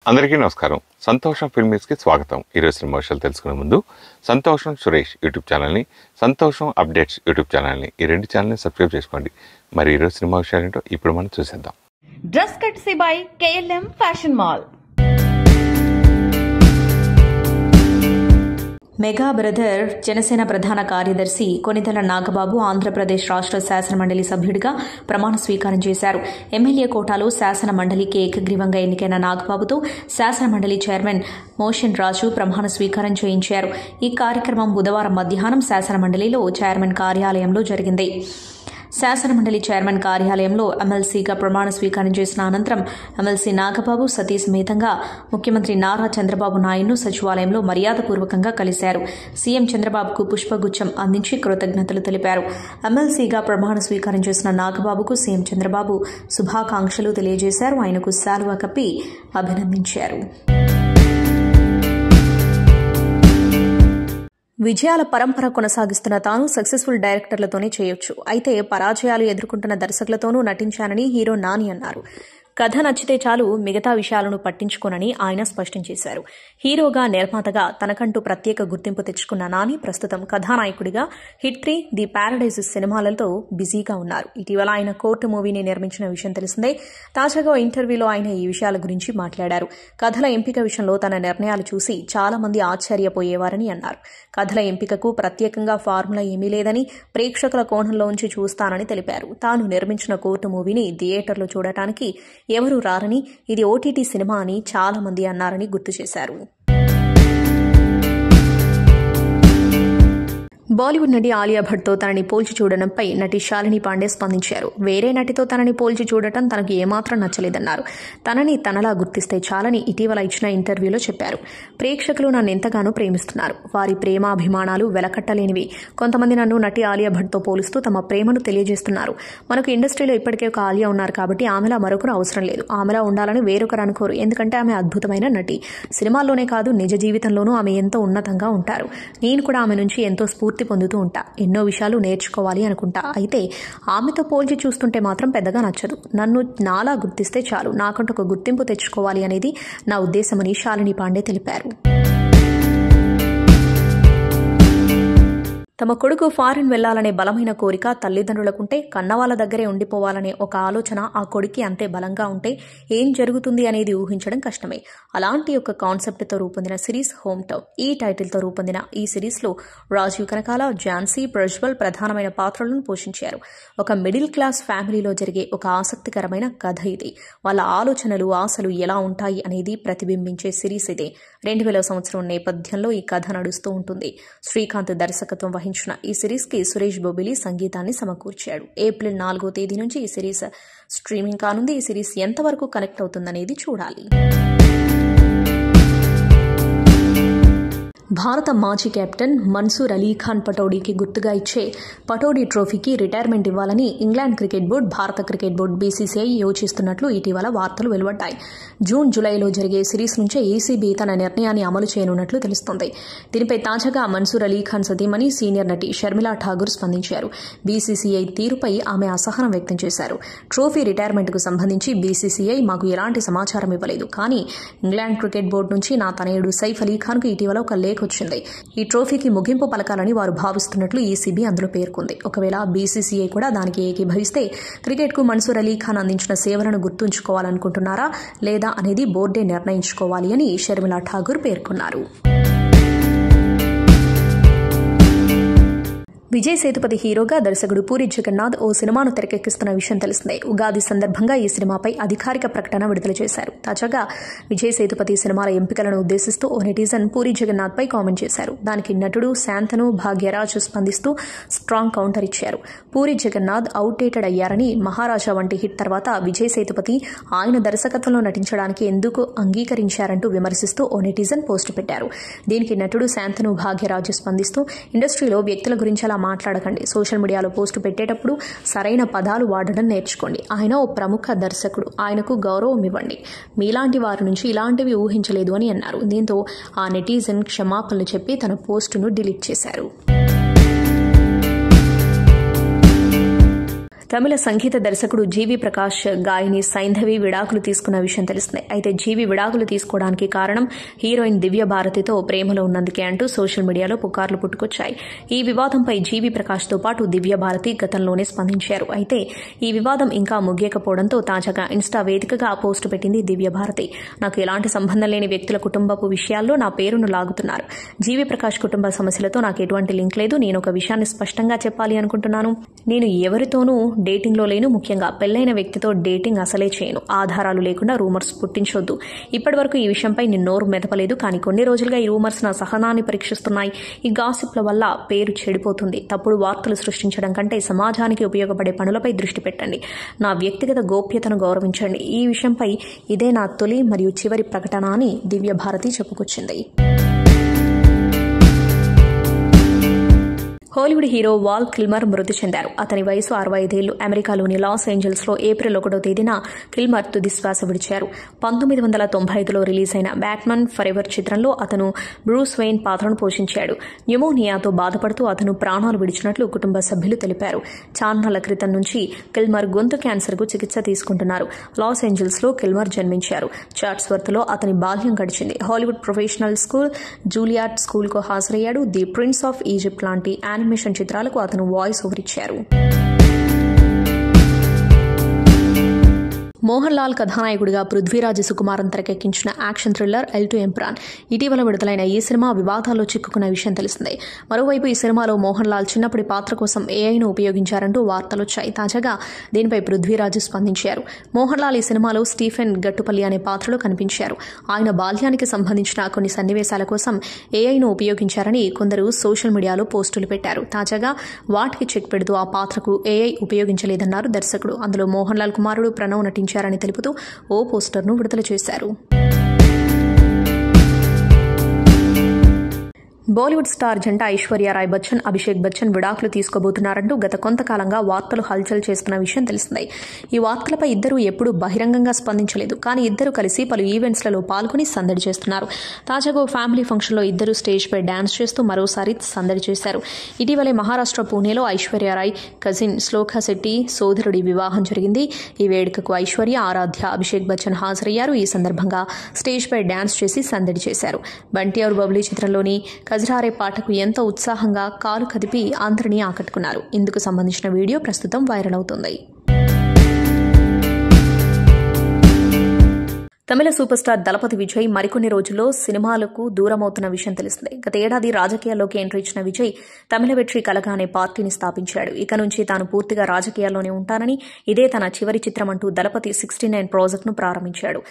అందరికీ నమస్కారం. సంతోషం ఫిల్మ్స్కి స్వాగతం. ఈరోజు సినిమా విషయాలు తెలుసుకునే ముందు సంతోషం సురేష్ యూట్యూబ్ ఛానల్ని, సంతోషం అప్డేట్స్ యూట్యూబ్ ఛానల్ని, ఈ రెండు ఛానల్ని సబ్స్క్రైబ్ చేసుకోండి. మరి ఈరోజు సినిమా విషయాలు ఏంటో ఇప్పుడు మనం చూసేద్దాం. Dress కట్సీ by KLM fashion mall. Mega brother Janasena ప్రధాన కార్యదర్శి కొనిదెల నాగబాబు ఆంధ్రప్రదేశ్ రాష్ట్ర శాసనమండలి సభ్యుడిగా ప్రమాణ స్వీకారం చేశారు. ఎమ్మెల్యే కోటాలో శాసనమండలికి ఏకగ్రీవంగా ఎన్నికైన నాగబాబుతో శాసనమండలి చైర్మన్ మోషన్ రాజు ప్రమాణ స్వీకారం చేయించారు. ఈ కార్యక్రమం బుధవారం మధ్యాహ్నం శాసనమండలిలో చైర్మన్ కార్యాలయంలో జరిగింది. శాసనమండలి చైర్మన్ కార్యాలయంలో ఎమ్మెల్సీగా ప్రమాణ స్వీకారం చేసిన అనంతరం ఎమ్మెల్సీ నాగబాబు సతీ సమేతంగా ముఖ్యమంత్రి నారా చంద్రబాబు నాయుడును సచివాలయంలో మర్యాదపూర్వకంగా కలిశారు. సీఎం చంద్రబాబుకు పుష్పగుచ్చం అందించి కృతజ్ఞతలు తెలిపారు. ఎమ్మెల్సీగా ప్రమాణ స్వీకారం చేసిన నాగబాబుకు సీఎం చంద్రబాబు శుభాకాంక్షలు తెలియజేశారు. ఆయనకు శాలువా కప్పి అభినందించారు. విజయాల పరంపర కొనసాగిస్తున్న తాను సక్సెస్ఫుల్ డైరెక్టర్లతోనే చేయొచ్చు, అయితే పరాజయాలు ఎదుర్కొంటున్న దర్శకులతోనూ నటించానని హీరో నాని అన్నారు. కథ నచ్చితే చాలు, మిగతా విషయాలను పట్టించుకోనని ఆయన స్పష్టం చేశారు. హీరోగా, నిర్మాతగా తనకంటూ ప్రత్యేక గుర్తింపు తెచ్చుకున్న నాని ప్రస్తుతం కథానాయకుడిగా హిట్ 3, ది ప్యారడైజ్ సినిమాలతో బిజీగా ఉన్నారు. ఇటీవల ఆయన కోర్టు మూవీని నిర్మించిన విషయం తెలిసిందే. తాజాగా ఇంటర్వ్యూలో ఆయన ఈ విషయాల గురించి మాట్లాడారు. కథల ఎంపిక విషయంలో తన నిర్ణయాలు చూసి చాలా మంది ఆశ్చర్యపోయేవారని అన్నారు. కథల ఎంపికకు ప్రత్యేకంగా ఫార్ములా ఏమీ లేదని, ప్రేక్షకుల కోణంలోంచి చూస్తానని తెలిపారు. తాను నిర్మించిన కోర్టు మూవీని థియేటర్లో చూడటానికి ఎవరూ రారని, ఇది OTT సినిమా అని చాలా మంది అన్నారని గుర్తు చేశారు. బాలీవుడ్ నటి ఆలియా భట్తో తనని పోల్చి చూడడంపై నటి శాలిని పాండే స్పందించారు. వేరే నటితో తనని పోల్చి చూడటం తనకు ఏమాత్రం నచ్చలేదన్నారు. తనని తనలా గుర్తిస్తే చాలని ఇటీవల ఇచ్చిన ఇంటర్వ్యూలో చెప్పారు. ప్రేక్షకులు నన్ను ఎంతగానో ప్రేమిస్తున్నారు. వారి ప్రేమాభిమానాలు వెలకట్టలేనివి. కొంతమంది నన్ను నటి ఆలియా భట్తో పోలుస్తూ తమ ప్రేమను తెలియజేస్తున్నారు. మనకు ఇండస్ట్రీలో ఇప్పటికే ఒక ఆలియా ఉన్నారు కాబట్టి ఆమెలా మరొకరు అవసరం లేదు. ఆమెలా ఉండాలని వేరొకరు అనుకోరు. ఎందుకంటే ఆమె అద్భుతమైన నటి. సినిమాల్లోనే కాదు, నిజ జీవితంలోనూ ఆమె ఎంతో ఉన్నతంగా ఉంటారు. నేను కూడా ఆమె నుంచి ఎంతో స్ఫూర్తి పొందుతూ ఉంటా. ఎన్నో విషయాలు నేర్చుకోవాలి అనుకుంటా. అయితే ఆమెతో పోల్చి చూస్తుంటే మాత్రం పెద్దగా నచ్చదు. నన్ను నాలా గుర్తిస్తే చాలు, నాకంటూ ఒక గుర్తింపు తెచ్చుకోవాలి అనేది నా ఉద్దేశమని శాలిని పాండే తెలిపారు. తమ కొడుకు ఫారిన్ వెళ్లాలనే బలమైన కోరిక తల్లిదండ్రులకుంటే, కన్నవాళ్ల దగ్గరే ఉండిపోవాలనే ఒక ఆలోచన ఆ కొడుక్కి అంతే బలంగా ఉంటే ఏం జరుగుతుంది అనేది ఊహించడం కష్టమే. అలాంటి ఒక కాన్సెప్ట్తో రూపొందిన సిరీస్ హోమ్ టౌన్. ఈ టైటిల్తో రూపొందిన ఈ సిరీస్లో రాజీవ్ కనకాల, ఝాన్సీ, ప్రజ్వల్ ప్రధానమైన పాత్రలను పోషించారు. ఒక మిడిల్ క్లాస్ ఫ్యామిలీలో జరిగే ఒక ఆసక్తికరమైన కథ ఇది. వాళ్ళ ఆలోచనలు, ఆశలు ఎలా ఉంటాయి అనేది ప్రతిబింబించే సిరీస్ ఇదే. 2000 సంవత్సరం నేపథ్యంలో ఈ కథ నడుస్తూ ఉంటుంది. శ్రీకాంత్ దర్శకత్వం వహించిన ఈ సిరీస్ కి సురేష్ బొబిలి సంగీతాన్ని సమకూర్చాడు. ఏప్రిల్ 4వ తేదీ నుంచి ఈ సిరీస్ స్ట్రీమింగ్ కానుంది. ఈ సిరీస్ ఎంతవరకు కనెక్ట్ అవుతుందనేది చూడాలి. భారత మాజీ కెప్టెన్ మన్సూర్ అలీ ఖాన్ పటౌడీకి గుర్తుగా ఇచ్చే పటౌడీ ట్రోఫీకి రిటైర్మెంట్ ఇవ్వాలని ఇంగ్లాండ్ క్రికెట్ బోర్డు, భారత క్రికెట్ బోర్డు BCCI యోచిస్తున్నట్లు ఇటీవల వార్తలు వెలువడ్డాయి. జూన్, జూలైలో జరిగే సిరీస్ నుంచే ECB తన నిర్ణయాన్ని అమలు చేయనున్నట్లు తెలుస్తోంది. దీనిపై తాజాగా మన్సూర్ అలీ ఖాన్ సతీమణి సీనియర్ నటి షర్మిలా ఠాగూర్ స్పందించారు. BCCI తీరుపై ఆమె అసహనం వ్యక్తం చేశారు. ట్రోఫీ రిటైర్మెంట్కు సంబంధించి BCCI మాకు ఎలాంటి సమాచారం ఇవ్వలేదు. కానీ ఇంగ్లాండ్ క్రికెట్ బోర్డు నుంచి నా తనయుడు సైఫ్ అలీ ఖాన్కు ఇటీవల ఒక లేఖ వచ్చింది. ఈ ట్రోఫీకి ముగింపు పలకాలని వారు భావిస్తున్నట్లు ECB అందులో పేర్కొంది. ఒకవేళ BCCI కూడా దానికి ఏకీభవిస్తే క్రికెట్కు మన్సూర్ అలీ ఖాన్ అందించిన సేవలను గుర్తుంచుకోవాలనుకుంటున్నారా లేదా అనేది బోర్డే నిర్ణయించుకోవాలి అని షర్మిలా ఠాగూర్ పేర్కొన్నారు. విజయ్ సేతుపతి హీరోగా దర్శకుడు పూరి జగన్నాథ్ ఓ సినిమాను తెరకెక్కిస్తున్న విషయం తెలిసిందే. ఉగాది సందర్భంగా ఈ సినిమాపై అధికారిక ప్రకటన విడుదల చేశారు. తాజాగా విజయ్ సేతుపతి సినిమాల ఎంపికలను ఉద్దేశిస్తూ ఓ నెటిజన్ పూరి జగన్నాథ్ పై కామెంట్ చేశారు. దానికి నటుడు శాంతను భాగ్యరాజ్ స్పందిస్తూ స్ట్రాంగ్ కౌంటర్ ఇచ్చారు. పూరి జగన్నాథ్ అవుట్డేటెడ్ అయ్యారని, మహారాజా వంటి హిట్ తర్వాత విజయ్ సేతుపతి ఆయన దర్శకత్వంలో నటించడానికి ఎందుకు అంగీకరించారంటూ విమర్శిస్తూ ఓ నెటిజన్ పోస్టు పెట్టారు. దీనికి నటుడు శాంతను భాగ్యరాజ్ స్పందిస్తూ, ఇండస్ట్రీలో వ్యక్తుల గురించి అలా మాట్లాడకండి. సోషల్ మీడియాలో పోస్టు పెట్టేటప్పుడు సరైన పదాలు వాడడం నేర్చుకోండి. ఆయన ఓ ప్రముఖ దర్శకుడు, ఆయనకు గౌరవం ఇవ్వండి. మీలాంటి వారి నుంచి ఇలాంటివి ఊహించలేదు అని అన్నారు. దీంతో ఆ నెటిజన్ క్షమాపణలు చెప్పి తన పోస్టును డిలీట్ చేశారు. తమిళ సంగీత దర్శకుడు జీవి ప్రకాష్ గాయని సైంధవి విడాకులు తీసుకున్న విషయం తెలిసిందే. అయితే జీవి విడాకులు తీసుకోవడానికి కారణం హీరోయిన్ దివ్య భారతితో ప్రేమలో ఉన్నందుకే అంటూ సోషల్ మీడియాలో పుకార్లు పుట్టుకొచ్చాయి. ఈ వివాదంపై జీవి ప్రకాష్తో పాటు దివ్య భారతి గతంలోనే స్పందించారు. అయితే ఈ వివాదం ఇంకా ముగియకపోవడంతో తాజాగా ఇన్స్టా వేదికగా పోస్టు పెట్టింది దివ్య భారతి. నాకు ఎలాంటి సంబంధం లేని వ్యక్తుల కుటుంబపు విషయాల్లో నా పేరును లాగుతున్నారు. జీవి ప్రకాష్ కుటుంబ సమస్యలతో నాకు ఎటువంటి లింక్ లేదు. నేను ఒక విషయాన్ని స్పష్టంగా చెప్పాలి అనుకుంటున్నాను. నేను ఎవరితోనూ డేటింగ్లో లేను. ముఖ్యంగా పెళ్లైన వ్యక్తితో డేటింగ్ అసలే చేయను. ఆధారాలు లేకుండా రూమర్స్ పుట్టించొద్దు. ఇప్పటివరకు ఈ విషయంపై నేను నోరు మెదపలేదు. కానీ కొన్ని రోజులుగా ఈ రూమర్స్ నా సహనాన్ని పరీక్షిస్తున్నాయి. ఈ గాసిప్ల వల్ల పేరు చెడిపోతుంది. తప్పుడు వార్తలు సృష్టించడం కంటే సమాజానికి ఉపయోగపడే పనులపై దృష్టి పెట్టండి. నా వ్యక్తిగత గోప్యతను గౌరవించండి. ఈ విషయంపై ఇదే నా తొలి మరియు చివరి ప్రకటన అని దివ్య భారతి చెప్పుకొచ్చింది. హాలీవుడ్ హీరో వాల్ కిల్మర్ మృతి చెందారు. అతని వయసు 65 ఏళ్లు. అమెరికాలోని లాస్ ఏంజల్స్లో ఏప్రిల్ 1వ తేదీన కిల్మర్ తుదిశ్వాస విడిచారు. 1995లో రిలీజ్ అయిన బ్యాట్మన్ ఫరెవర్ చిత్రంలో అతను బ్రూస్ వెయిన్ పాత్రను పోషించాడు. న్యూమోనియాతో బాధపడుతూ అతను ప్రాణాలు విడిచినట్లు కుటుంబ సభ్యులు తెలిపారు. చాన్నాళ్ల క్రితం నుంచి కిల్మర్ గొంతు క్యాన్సర్కు చికిత్స తీసుకుంటున్నారు. లాస్ ఏంజల్స్లో కిల్మర్ జన్మించారు. చాట్స్వర్త్లో అతని బాల్యం గడిచింది. హాలీవుడ్ ప్రొఫెషనల్ స్కూల్, జూలియార్డ్ స్కూల్కు హాజరయ్యాడు. ది ప్రిన్స్ ఆఫ్ ఈజిప్ట్ లాంటి యానిమేషన్ చిత్రాలకు అతను వాయిస్ ఓవర్ ఇచ్చారు. మోహన్ లాల్ కథానాయకుడిగా పృథ్వీరాజ్ సుకుమారన్ తెరకెక్కించిన action thriller L to Empuraan ఇటీవల విడుదలైన ఈ సినిమా వివాదాల్లో చిక్కుకున్న విషయం తెలిసిందే. మరోవైపు ఈ సినిమాలో మోహన్ లాల్ చిన్నప్పటి పాత్ర కోసం ఏఐను ఉపయోగించారంటూ వార్తలొచ్చాయి. తాజాగా దీనిపై పృథ్వీరాజ్ స్పందించారు. మోహన్ లాల్ ఈ సినిమాలో స్టీఫెన్ గట్టుపల్లి అనే పాత్రలో కనిపించారు. ఆయన బాల్యానికి సంబంధించిన కొన్ని సన్నివేశాల కోసం ఏఐను ఉపయోగించారని కొందరు సోషల్ మీడియాలో పోస్టులు పెట్టారు. తాజాగా వాటికి చెక్ పెడుతూ ఆ పాత్రకు ఏఐ ఉపయోగించలేదన్నారు దర్శకుడు. అందులో మోహన్ లాల్ కుమారుడు ప్రణవ్ నటించారని తెలుపుతూ ఓ పోస్టర్ను విడుదల చేశారు. బాలీవుడ్ స్టార్ జంట ఐశ్వర్య రాయ్ బచ్చన్, అభిషేక్ బచ్చన్ విడాకులు తీసుకోబోతున్నారంటూ గత కొంతకాలంగా వార్తలు హల్చల్ చేస్తున్న విషయం తెలిసిందే. ఈ వార్తలపై ఇద్దరూ ఎప్పుడూ బహిరంగంగా స్పందించలేదు. కానీ ఇద్దరు కలిసి పలు ఈవెంట్స్లలో పాల్గొని సందడి చేస్తున్నారు. తాజాగా ఫ్యామిలీ ఫంక్షన్లో ఇద్దరు స్టేజ్పై డాన్స్ చేస్తూ మరోసారి సందడి చేశారు. ఇటీవలే మహారాష్ట్ర పూణేలో ఐశ్వర్య రాయ్ కజిన్ శ్లోకా శెట్టి సోదరుడి వివాహం జరిగింది. ఈ వేడుకకు ఐశ్వర్య, ఆరాధ్య, అభిషేక్ బచ్చన్ హాజరయ్యారు. ఈ సందర్భంగా స్టేజ్పై డాన్స్ చేసి సందడి చేశారు. బంటి ఔర్ బబ్లీ చిత్రంలోని కజరారే పాటకు ఎంతో ఉత్సాహంగా కాలు కదిపి అందరినీ ఆకట్టుకున్నారు. ఇందుకు సంబంధించిన వీడియో ప్రస్తుతం వైరల్ అవుతుంది. తమిళ సూపర్ స్టార్ దళపతి విజయ్ మరికొన్ని రోజుల్లో సినిమాలకు దూరమవుతున్న విషయం తెలిసిందే. గత ఏడాది రాజకీయాల్లోకి ఎంట్రీ ఇచ్చిన విజయ్ తమిళ వెట్రి కళగా అనే పార్టీని స్థాపించాడు. ఇక నుంచి తాను పూర్తిగా రాజకీయాల్లోనే ఉంటానని, ఇదే తన చివరి చిత్రం అంటూ దళపతి 69 ప్రాజెక్టును ప్రారంభించాడు.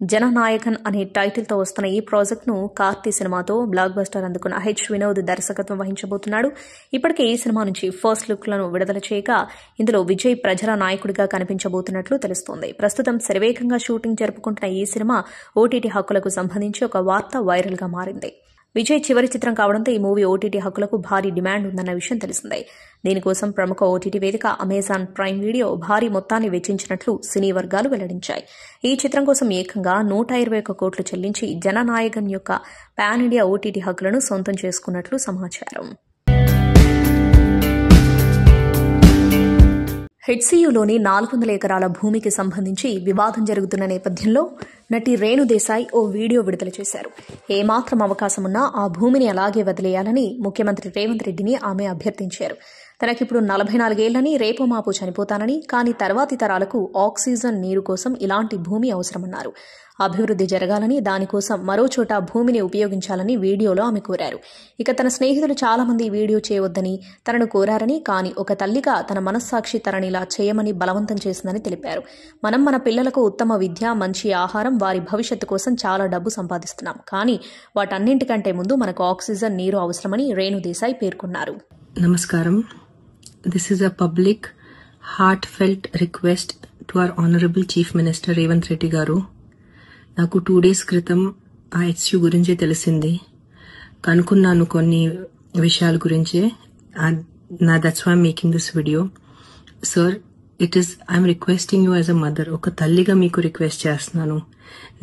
జననాయకన్ అనే టైటిల్తో వస్తున్న ఈ ప్రాజెక్టును కార్తీ సినిమాతో బ్లాక్ బస్టర్ అందుకున్న హెచ్ వినోద్ దర్శకత్వం వహించబోతున్నాడు. ఇప్పటికే ఈ సినిమా నుంచి ఫస్ట్ లుక్లను విడుదల చేయగా ఇందులో విజయ్ ప్రజల నాయకుడిగా కనిపించబోతున్నట్లు తెలుస్తోంది. ప్రస్తుతం శరవేగంగా షూటింగ్ జరుపుకుంటున్న ఈ సినిమా ఓటీటీ హక్కులకు సంబంధించి ఒక వార్త వైరల్గా మారింది. విజయ్ చివరి చిత్రం కావడంతో ఈ మూవీ ఓటీటీ హక్కులకు భారీ డిమాండ్ ఉందన్న విషయం తెలిసిందే. దీనికోసం ప్రముఖ ఓటీటీ వేదిక అమెజాన్ ప్రైమ్ వీడియో భారీ మొత్తాన్ని వెచ్చించినట్లు సినీ వర్గాలు వెల్లడించాయి. ఈ చిత్రం కోసం ఏకంగా 121 కోట్లు చెల్లించి జననాయకన్ యొక్క పాన్ ఇండియా ఓటీటీ హక్కులను సొంతం చేసుకున్నట్లు సమాచారం. హెచ్సీయూలోని 400 ఎకరాల భూమికి సంబంధించి వివాదం జరుగుతున్న నేపథ్యంలో నటి రేణు దేశాయ్ ఓ వీడియో విడుదల చేశారు. ఏమాత్రం అవకాశమున్నా ఆ భూమిని అలాగే వదిలేయాలని ముఖ్యమంత్రి రేవంత్ రెడ్డిని ఆమె అభ్యర్థించారు. తనకిప్పుడు 44 ఏళ్లని, రేపు మాపు చనిపోతానని, కానీ తర్వాతి తరాలకు ఆక్సిజన్, నీరు కోసం ఇలాంటి భూమి అవసరమన్నారు. అభివృద్ధి జరగాలని, దానికోసం మరో చోట భూమిని ఉపయోగించాలని వీడియోలో ఆమె కోరారు. ఇక తన స్నేహితులు చాలా మంది వీడియో చేయవద్దని తనను కోరారని, కానీ ఒక తల్లిగా తన మనస్సాక్షి తననిలా చేయమని బలవంతం చేసిందని తెలిపారు. మనం మన పిల్లలకు ఉత్తమ విద్య, మంచి ఆహారం, వారి భవిష్యత్తు కోసం చాలా డబ్బు సంపాదిస్తున్నాం. కానీ వాటన్నింటికంటే ముందు మనకు ఆక్సిజన్, నీరు అవసరమని రేణు దేశాయ్ పేర్కొన్నారు. నమస్కారం. This is a public, heartfelt request to our Honorable Chief Minister Revanth Reddy గారు. నాకు 2 days క్రితం ఆ హెచ్యూ గురించే తెలిసింది. కనుక్కున్నాను కొన్ని విషయాల గురించే. That's why I'm making this video. Sir, I'm requesting you as a mother. ఒక తల్లిగా మీకు రిక్వెస్ట్ చేస్తున్నాను.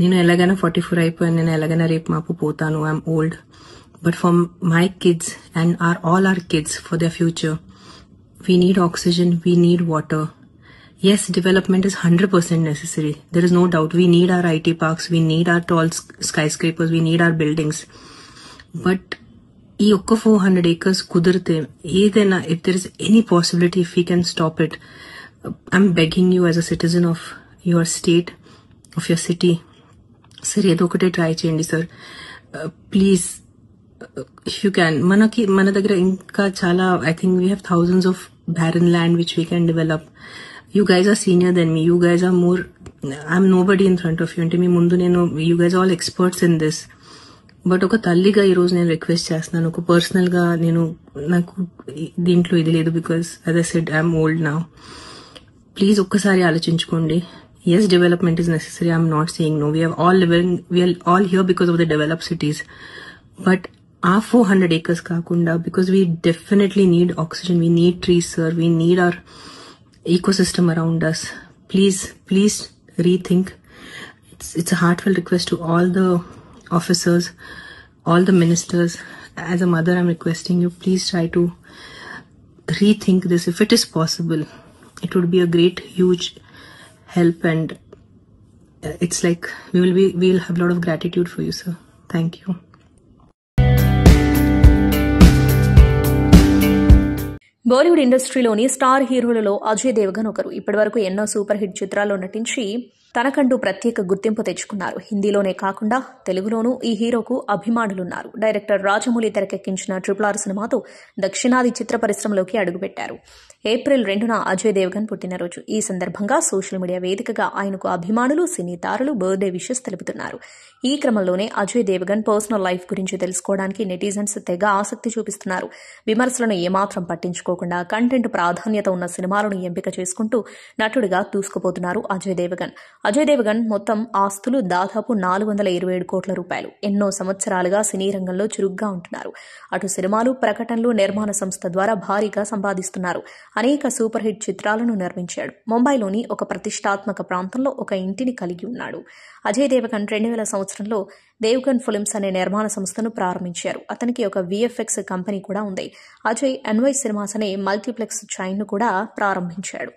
నేను ఎలాగైనా 44 అయిపోయాను. నేను ఎలాగైనా రేపు మాపు పోతాను. I'm old. But for my kids and all our kids, for their future, we need oxygen, we need water, Yes, development is 100% necessary. There is no doubt. We need our IT parks, we need our tall skyscrapers, we need our buildings. But ఈ ఒక్క 400 acres కుదిరితే ఏదైనా, if there is any possibility, if we can stop it, I'm begging you as a citizen of your state, of your city, sir, ఏదో ఒకటే try చేయండి sir, please. if you can, మన దగ్గర ఇంకా చాలా, I think we have thousands of barren land which we can develop. You guys are senior than me. You guys are more, I'm nobody in front of you. అంటే మీ ముందు నేను, you guys are all experts in this. But ఒక తల్లిగా ఈ రోజు నేను request చేస్తున్నాను, ఒక పర్సనల్ గా నాకు దీంట్లో ఇది లేదు, because as I said I'm old now. Please ఒక్కసారి ఆలోచించుకోండి. yes, development is necessary. I'm not saying no. We are all here because of the developed cities. But our 400 acres కాకుండా, because we definitely need oxygen, we need trees, sir, we need our ecosystem around us. Please rethink. It's a heartfelt request to all the officers, all the ministers. As a mother, I'm requesting you, please try to rethink this. If it is possible, it would be a great, huge help, and it's like we'll have a lot of gratitude for you, sir. Thank you. Bollywood ఇండస్ట్రీలోని star హీరోలలో అజయ్ దేవగన్ ఒకరు. ఇప్పటివరకు ఎన్నో super hit చిత్రాల్లో నటించి తనకంటూ ప్రత్యేక గుర్తింపు తెచ్చుకున్నారు. హిందీలోనే కాకుండా తెలుగులోనూ ఈ హీరోకు అభిమానులున్నారు. డైరెక్టర్ రాజమౌళి తెరకెక్కించిన RRR సినిమాతో దక్షిణాది చిత్ర పరిశ్రమలోకి అడుగుపెట్టారు. ఏప్రిల్ 2న అజయ్ దేవగన్ పుట్టినరోజు. ఈ సందర్భంగా సోషల్ మీడియా వేదికగా ఆయనకు అభిమానులు, సినీ తారలు బర్త్డే విషెస్ తెలుపుతున్నారు. ఈ క్రమంలోనే అజయ్ దేవగన్ పర్సనల్ లైఫ్ గురించి తెలుసుకోవడానికి నెటిజన్స్ తెగ ఆసక్తి చూపిస్తున్నారు. విమర్శలను ఏమాత్రం పట్టించుకోకుండా కంటెంట్ ప్రాధాన్యత ఉన్న సినిమాలను ఎంపిక చేసుకుంటూ నటుడిగా దూసుకుపోతున్నారు అజయ్ దేవగన్. అజయ్ దేవగన్ మొత్తం ఆస్తులు దాదాపు 427 కోట్ల రూపాయలు. ఎన్నో సంవత్సరాలుగా సినీ రంగంలో చురుగ్గా ఉంటున్నారు. అటు సినిమాలు, ప్రకటనలు, నిర్మాణ సంస్థ ద్వారా భారీగా సంపాదిస్తున్నారు. అనేక సూపర్ హిట్ చిత్రాలను నిర్మించాడు. ముంబైలోని ఒక ప్రతిష్టాత్మక ప్రాంతంలో ఒక ఇంటిని కలిగి ఉన్నాడు. అజయ్ దేవగన్ 2000 సంవత్సరంలో దేవగన్ ఫిల్మ్స్ అనే నిర్మాణ సంస్థను ప్రారంభించారు. అతనికి ఒక VFX కంపెనీ కూడా ఉంది. అజయ్ NY సినిమాస్ అనే మల్టీప్లెక్స్ చైన్ను కూడా ప్రారంభించాడు.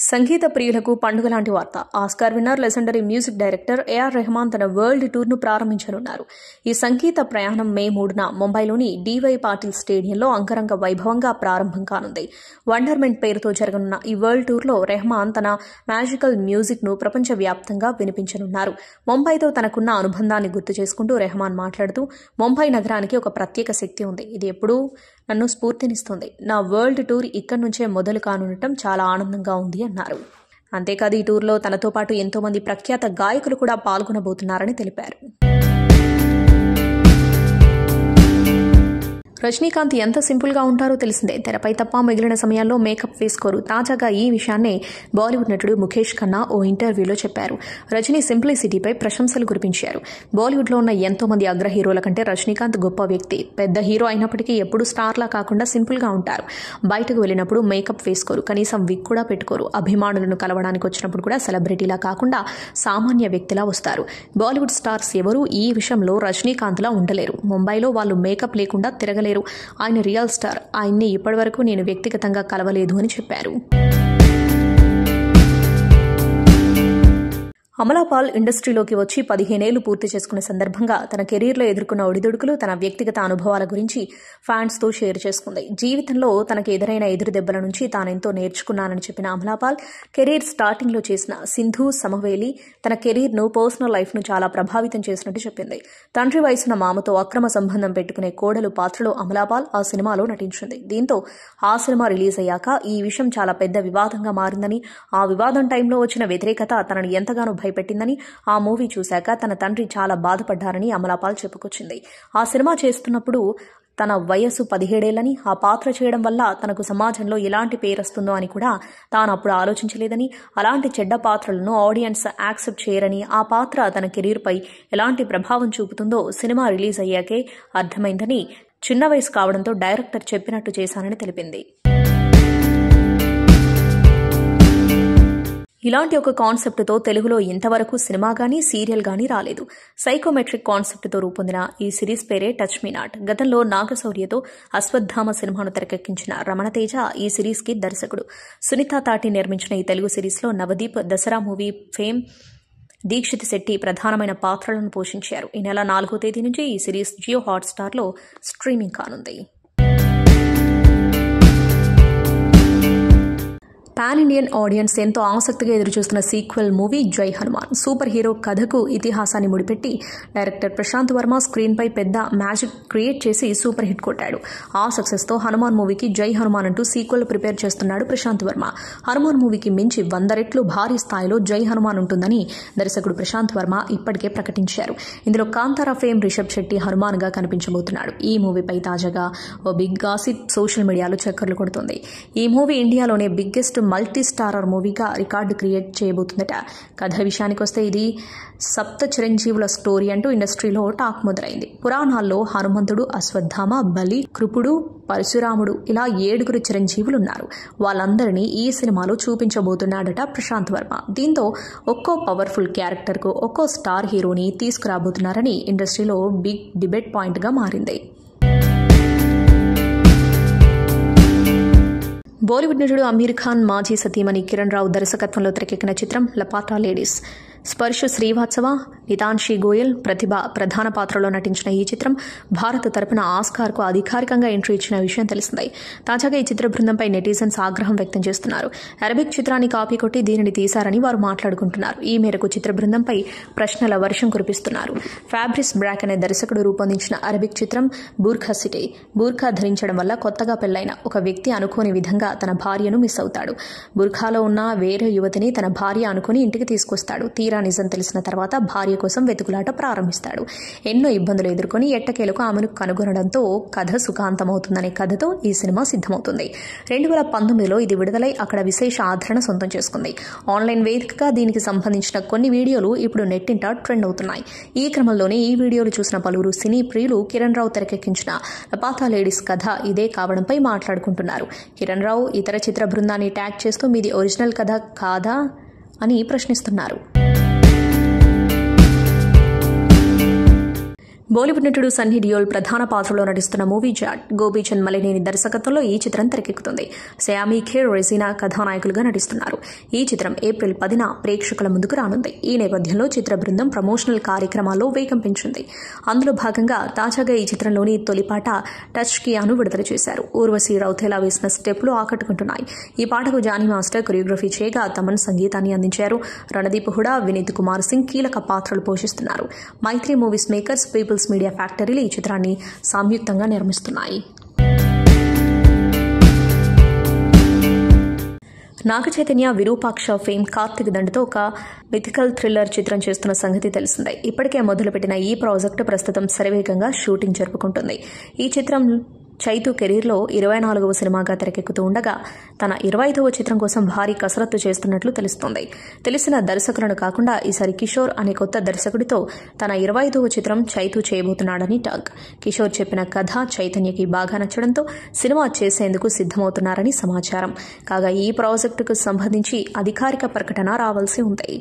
సంగీత ప్రియులకు పండుగ లాంటి వార్త. Oscar winner, legendary music director AR Rahman తన వరల్డ్ టూర్ను ప్రారంభించనున్నారు. ఈ సంగీత ప్రయాణం మే 3న ముంబైలోని DY పాటిల్ స్టేడియంలో అంగరంగ వైభవంగా ప్రారంభం కానుంది. వండర్మెంట్ పేరుతో జరగనున్న ఈ వరల్డ్ టూర్లో రెహమాన్ తన మ్యాజికల్ మ్యూజిక్ను ప్రపంచవ్యాప్తంగా వినిపించనున్నారు. ముంబైతో తనకున్న అనుబంధాన్ని గుర్తు చేసుకుంటూ రెహమాన్ మాట్లాడుతూ, ముంబై నగరానికి ఒక ప్రత్యేక శక్తి ఉంది. ఇది ఎప్పుడూ నన్ను స్ఫూర్తినిస్తుంది. నా వరల్డ్ టూర్ ఇక్కడి నుంచే మొదలు కానుండటం చాలా ఆనందంగా ఉంది అన్నారు. అంతేకాదు ఈ టూర్లో తనతో పాటు ఎంతో మంది ప్రఖ్యాత గాయకులు కూడా పాల్గొనబోతున్నారని తెలిపారు. రజనీకాంత్ ఎంత సింపుల్ గా ఉంటారో తెలిసిందే. తెరపై తప్ప మిగిలిన సమయాల్లో మేకప్ వేసుకోరు. తాజాగా ఈ విషయాన్ని బాలీవుడ్ నటుడు ముఖేష్ ఖన్నా ఓ ఇంటర్వ్యూలో చెప్పారు. రజనీ సింప్లిసిటీపై ప్రశంసలు కురిపించారు. బాలీవుడ్ లో ఉన్న ఎంతో మంది అగ్ర హీరోల కంటే రజనీకాంత్ గొప్ప వ్యక్తి. పెద్ద హీరో అయినప్పటికీ ఎప్పుడూ స్టార్లా కాకుండా సింపుల్ గా ఉంటారు. బయటకు వెళ్లినప్పుడు మేకప్ వేసుకోరు, కనీసం విగ్ కూడా పెట్టుకోరు. అభిమానులను కలవడానికి వచ్చినప్పుడు కూడా సెలబ్రిటీలా కాకుండా సామాన్య వ్యక్తిలా వస్తారు. బాలీవుడ్ స్టార్స్ ఎవరూ ఈ విషయంలో రజనీకాంత్లా ఉండలేరు. ముంబైలో వాళ్ళు మేకప్ లేకుండా తిరగలేరు. ఆయన రియల్ స్టార్. ఆయన్ని ఇప్పటివరకు నేను వ్యక్తిగతంగా కలవలేదు అని చెప్పారు. అమలాపాల్ ఇండస్ట్రీలోకి వచ్చి 15 ఏళ్లు పూర్తి చేసుకున్న సందర్భంగా తన కెరీర్లో ఎదుర్కొన్న ఒడిదుడుకులు, తన వ్యక్తిగత అనుభవాల గురించి ఫ్యాన్స్తో షేర్ చేసుకుంది. జీవితంలో తనకు ఎదురైన ఎదురు దెబ్బల నుంచి తానెంతో నేర్చుకున్నానని చెప్పిన అమలాపాల్ కెరీర్ స్టార్టింగ్లో చేసిన సింధు సమవేలి తన కెరీర్ను, పర్సనల్ లైఫ్ను చాలా ప్రభావితం చేసినట్టు చెప్పింది. తండ్రి వయసున్న మామతో అక్రమ సంబంధం పెట్టుకునే కోడలు పాత్రలో అమలాపాల్ ఆ సినిమాలో నటించింది. దీంతో ఆ సినిమా రిలీజ్ అయ్యాక ఈ విషయం చాలా పెద్ద వివాదంగా మారిందని, ఆ వివాదం టైంలో వచ్చిన వ్యతిరేకత తనను ఎంతగానో భయపెట్టిందని, ఆ మూవీ చూశాక తన తండ్రి చాలా బాధపడ్డారని అమలాపాల్ చెప్పుకొచ్చింది. ఆ సినిమా చేస్తున్నప్పుడు తన వయస్సు 17 ఏళ్లని, ఆ పాత్ర చేయడం వల్ల తనకు సమాజంలో ఎలాంటి పేరొస్తుందో అని కూడా తాను అప్పుడు ఆలోచించలేదని, అలాంటి చెడ్డ పాత్రలను ఆడియన్స్ యాక్సెప్ట్ చేయరని, ఆ పాత్ర తన కెరీర్పై ఎలాంటి ప్రభావం చూపుతుందో సినిమా రిలీజ్ అయ్యాకే అర్థమైందని, చిన్న వయసు కావడంతో డైరెక్టర్ చెప్పినట్టు చేశానని తెలిపింది. ఇలాంటి ఒక కాన్సెప్ట్తో తెలుగులో ఇంతవరకు సినిమా గానీ సీరియల్ గానీ రాలేదు. సైకోమెట్రిక్ కాన్సెప్ట్తో రూపొందిన ఈ సిరీస్ పేరే టచ్ మీ నాట్. గతంలో నాగశౌర్యతో అశ్వత్థామ సినిమాను తెరకెక్కించిన రమణతేజ ఈ సిరీస్కి దర్శకుడు. సునీత తాటి నిర్మించిన ఈ తెలుగు సిరీస్లో నవదీప్, దసరా మూవీ ఫేమ్, దీక్షిత్ శెట్టి ప్రధానమైన పాత్రలను పోషించారు. ఈ నెల 4వ తేదీ నుంచి ఈ సిరీస్ జియో హాట్స్టార్లో స్ట్రీమింగ్ కానుంది. పాన్ ఇండియన్ ఆడియన్స్ ఎంతో ఆసక్తిగా ఎదురుచూస్తున్న సీక్వెల్ మూవీ జై హనుమాన్. సూపర్ హీరో కథకు ఇతిహాసాన్ని ముడిపెట్టి డైరెక్టర్ ప్రశాంత్ వర్మ స్క్రీన్పై పెద్ద మ్యాజిక్ క్రియేట్ చేసి సూపర్ హిట్ కొట్టాడు. ఆ సక్సెస్తో హనుమాన్ మూవీకి జై హనుమాన్ అంటూ సీక్వెల్ ప్రిపేర్ చేస్తున్నాడు ప్రశాంత్ వర్మ. హనుమాన్ మూవీకి మించి 100 రెట్లు భారీ స్థాయిలో జై హనుమాన్ ఉంటుందని దర్శకుడు ప్రశాంత్ వర్మ ఇప్పటికే ప్రకటించారు. ఇందులో కాంతారా ఫేమ్ రిషబ్ శెట్టి హనుమాన్గా కనిపించబోతున్నాడు. ఈ మూవీపై తాజాగా ఓ బిగ్ గాసిప్ సోషల్ మీడియాలో చక్కర్లు కొడుతుంది. ఈ మూవీ ఇండియాలోనే బిగ్గెస్ట్ మల్టీ స్టారర్ మూవీగా రికార్డు క్రియేట్ చేయబోతుందట. కథ విషయానికి వస్తే ఇది సప్త చిరంజీవుల స్టోరీ అంటూ ఇండస్ట్రీలో టాక్ మొదలైంది. పురాణాల్లో హనుమంతుడు, అశ్వత్థామ, బలి, కృపుడు, పరశురాముడు ఇలా 7 చిరంజీవులున్నారు. వాళ్ళందరినీ ఈ సినిమాలో చూపించబోతున్నాడట ప్రశాంత్ వర్మ. దీంతో ఒక్కో పవర్ఫుల్ క్యారెక్టర్కు ఒక్కో స్టార్ హీరోని తీసుకురాబోతున్నారని ఇండస్ట్రీలో బిగ్ డిబేట్ పాయింట్గా మారింది. బాలీవుడ్ నటుడు అమీర్ ఖాన్ మాజీ సతీమణి కిరణ్ రావు దర్శకత్వంలో తెరకెక్కిన చిత్రం లపాటా లేడీస్. స్పర్శ్ శ్రీవాత్సవ, నితాన్షి గోయల్, ప్రతిభ ప్రధాన పాత్రలో నటించిన ఈ చిత్రం భారత్ తరపున ఆస్కార్కు అధికారికంగా ఎంట్రీ ఇచ్చిన విషయం తెలిసిందే. తాజాగా ఈ చిత్ర బృందంపై నెటిజన్స్ ఆగ్రహం వ్యక్తం చేస్తున్నారు. అరబిక్ చిత్రాన్ని కాపీ కొట్టి దీనిని తీశారని వారు మాట్లాడుకుంటున్నారు. ఈ మేరకు చిత్ర బృందంపై ప్రశ్నల వర్షం కురిపిస్తున్నారు. ఫ్యాబ్రిస్ బ్రాక్ అనే దర్శకుడు రూపొందించిన అరబిక్ చిత్రం బూర్ఖా సిటీ. బూర్ఖా ధరించడం వల్ల కొత్తగా పెళ్లైన ఒక వ్యక్తి అనుకోని విధంగా తన భార్యను మిస్ అవుతాడు. బుర్ఖాలో ఉన్న వేరే యువతిని తన భార్య అనుకుని ఇంటికి తీసుకొస్తాడు. తీరా నిజం తెలిసిన తర్వాత భార్య కోసం వెతుకులాట ప్రారంభిస్తాడు. ఎన్నో ఇబ్బందులు ఎదుర్కొని ఎట్టకేలకు ఆమెను కనుగొనడంతో కథ సుఖాంతమవుతుందనే కథతో ఈ సినిమా సిద్ధమవుతుంది. 2019లో ఇది విడుదలై అక్కడ విశేష ఆదరణ సొంతం చేసుకుంది. ఆన్లైన్ వేదికగా దీనికి సంబంధించిన కొన్ని వీడియోలు ఇప్పుడు నెట్టింట ట్రెండ్ అవుతున్నాయి. ఈ క్రమంలోనే ఈ వీడియోలు చూసిన పలువురు సినీ ప్రియులు కిరణ్ రావు తెరకెక్కించిన లపాటా లేడీస్ కథ ఇదే కావడంపై మాట్లాడుకుంటున్నారు. కిరణ్ రావు ఇతర చిత్ర బృందాన్ని ట్యాగ్ చేస్తూ మీది ఒరిజినల్ కథ కాదా అని ప్రశ్నిస్తున్నారు. బాలీవుడ్ నటుడు సన్నీ డియోల్ ప్రధాన పాత్రలో నటిస్తున్న మూవీ జాట్. గోపీచంద్ మలినేని దర్శకత్వంలో ఈ చిత్రం తెరకెక్కుతుంది. సయామీ ఖేర్, రెజీనా కథానాయకులుగా నటిస్తున్నారు. ఈ చిత్రం ఏప్రిల్ 10న ప్రేక్షకుల ముందుకు రానుంది. ఈ నేపథ్యంలో చిత్ర బృందం ప్రమోషనల్ కార్యక్రమాల్లో వేగం పెంచింది. అందులో భాగంగా తాజాగా ఈ చిత్రంలోని తొలిపాట టచ్ కియాను విడుదల చేశారు. ఊర్వశి రౌతేలా వేసిన స్టెప్లు ఆకట్టుకుంటున్నాయి. ఈ పాటకు జానీ మాస్టర్ కొరియోగ్రఫీ చేయగా తమన్ సంగీతాన్ని అందించారు. రణదీప్ హుడా, వినీత్ కుమార్ సింగ్ కీలక పాత్రలు పోషిస్తున్నారు. మైత్రి మూవీస్ మేకర్స్, పీపుల్స్ మీడియా ఫ్యాక్టరీలు ఈ చిత్రాన్ని సంయుక్తంగా నిర్మిస్తున్నాయి. నాగ చైతన్య, విరూపాక్ష ఫేమ్ కార్తిక్ దండతో ఒక మిథికల్ థ్రిల్లర్ చిత్రం చేస్తున్న సంగతి తెలిసిందే. ఇప్పటికే మొదలుపెట్టిన ఈ ప్రాజెక్టు ప్రస్తుతం శరవేగంగా షూటింగ్ జరుపుకుంటుంది. ఈ చిత్రం చైతు కెరీర్లో 24వ సినిమాగా తెరకెక్కుతూ ఉండగా తన 25వ చిత్రం కోసం భారీ కసరత్తు చేస్తున్నట్లు తెలుస్తోంది. తెలిసిన దర్శకులను కాకుండా ఈసారి కిషోర్ అనే కొత్త దర్శకుడితో తన 25వ చిత్రం చైతు చేయబోతున్నాడని టాక్. కిషోర్ చెప్పిన కథ చైతన్యకి బాగా నచ్చడంతో సినిమా చేసేందుకు సిద్ధమవుతున్నారని సమాచారం. కాగా ఈ ప్రాజెక్టుకు సంబంధించి అధికారిక ప్రకటన రావాల్సి ఉంది.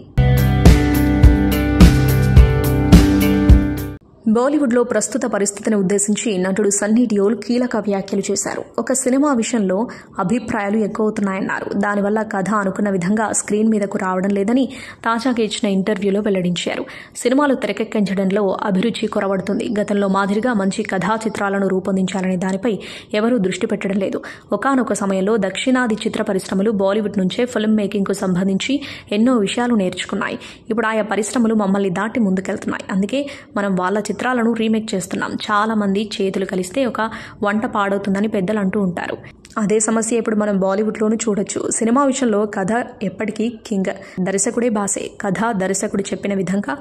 బాలీవుడ్లో ప్రస్తుత పరిస్థితిని ఉద్దేశించి నటుడు సన్నీ డియోల్ కీలక వ్యాఖ్యలు చేశారు. ఒక సినిమా విషయంలో అభిప్రాయాలు ఎక్కువవుతున్నాయన్నారు. దానివల్ల కథ అనుకున్న విధంగా స్క్రీన్ మీదకు రావడం లేదని తాజాగా ఇచ్చిన ఇంటర్వ్యూలో వెల్లడించారు. సినిమాలు తెరకెక్కించడంలో అభిరుచి కొరవడుతుంది. గతంలో మాదిరిగా మంచి కథా చిత్రాలను రూపొందించాలనే దానిపై ఎవరూ దృష్టి పెట్టడం లేదు. ఒకానొక సమయంలో దక్షిణాది చిత్ర పరిశ్రమలు బాలీవుడ్ నుంచే ఫిల్మ్ మేకింగ్కు సంబంధించి ఎన్నో విషయాలు నేర్చుకున్నాయి. ఇప్పుడు ఆయా పరిశ్రమలు మమ్మల్ని దాటి ముందుకెళ్తున్నాయి. అందుకే మనం వాళ్ళ చిత్రాలను రీమేక్ చేస్తున్నాం. చాలా మంది చేతులు కలిస్తే ఒక వంట పాడవుతుందని పెద్దలు అంటూ ఉంటారు. అదే సమస్య ఇప్పుడు మనం బాలీవుడ్లోనూ చూడొచ్చు. సినిమా విషయంలో కథ ఎప్పటికీ కింగ్. దర్శకుడే బాసే. కథ దర్శకుడు చెప్పిన విధంగా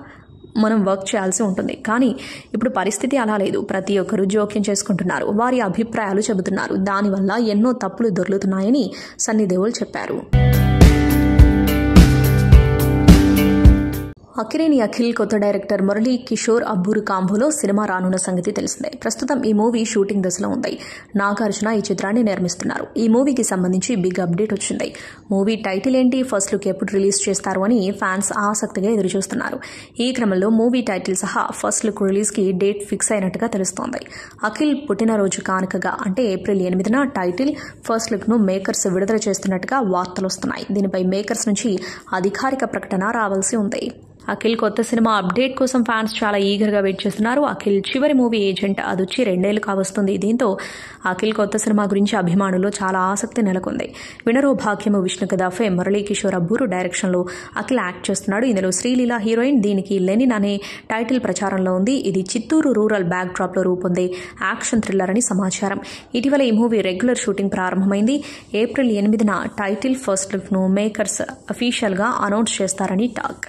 మనం వర్క్ చేయాల్సి ఉంటుంది. కానీ ఇప్పుడు పరిస్థితి అలా లేదు. ప్రతి ఒక్కరూ జోక్యం చేసుకుంటున్నారు. వారి అభిప్రాయాలు చెబుతున్నారు. దానివల్ల ఎన్నో తప్పులు దొర్లుతున్నాయని సన్నీ దేఓల్ చెప్పారు. అక్కినేని అఖిల్ కొత్త డైరెక్టర్ మురళీ కిషోర్ అబ్బూరు కాంబోలో సినిమా రానున్న సంగతి తెలిసిందే. ప్రస్తుతం ఈ మూవీ షూటింగ్ దశలో ఉంది. నాగార్జున ఈ చిత్రాన్ని నిర్మిస్తున్నారు. ఈ మూవీకి సంబంధించి బిగ్ అప్డేట్ వచ్చింది. మూవీ టైటిల్ ఏంటి, ఫస్ట్ లుక్ ఎప్పుడు రిలీజ్ చేస్తారు అని ఫ్యాన్స్ ఆసక్తిగా ఎదురుచూస్తున్నారు. ఈ క్రమంలో మూవీ టైటిల్ సహా ఫస్ట్ లుక్ రిలీజ్ కి డేట్ ఫిక్స్ అయినట్టుగా తెలుస్తోంది. అఖిల్ పుట్టినరోజు కానుకగా అంటే ఏప్రిల్ 8న టైటిల్, ఫస్ట్ లుక్ ను మేకర్స్ విడుదల చేస్తున్నట్టుగా వార్తలు వస్తున్నాయి. దీనిపై మేకర్స్ నుంచి అధికారిక ప్రకటన రావాల్సి ఉంది. అఖిల్ కొత్త సినిమా అప్డేట్ కోసం ఫ్యాన్స్ చాలా ఈగర్గా వెయిట్ చేస్తున్నారు. అఖిల్ చివరి మూవీ ఏజెంట్ అదొచ్చి 2 ఏళ్లు కావస్తుంది. దీంతో అఖిల్ కొత్త సినిమా గురించి అభిమానుల్లో చాలా ఆసక్తి నెలకొంది. వినరో భాగ్యము విష్ణు కథ ఫేమ్ మురళీ కిషోర్ అబ్బూరు డైరెక్షన్లో అఖిల్ యాక్ట్ చేస్తున్నాడు. ఇందులో శ్రీలీల హీరోయిన్. దీనికి లెనిన్ అనే టైటిల్ ప్రచారంలో ఉంది. ఇది చిత్తూరు రూరల్ బ్యాక్ డ్రాప్ లో రూపొందే యాక్షన్ థ్రిల్లర్ అని సమాచారం. ఇటీవల ఈ మూవీ రెగ్యులర్ షూటింగ్ ప్రారంభమైంది. ఏప్రిల్ 8న టైటిల్, ఫస్ట్ లుక్ ను మేకర్స్ అఫీషియల్ గా అనౌన్స్ చేస్తారని టాక్.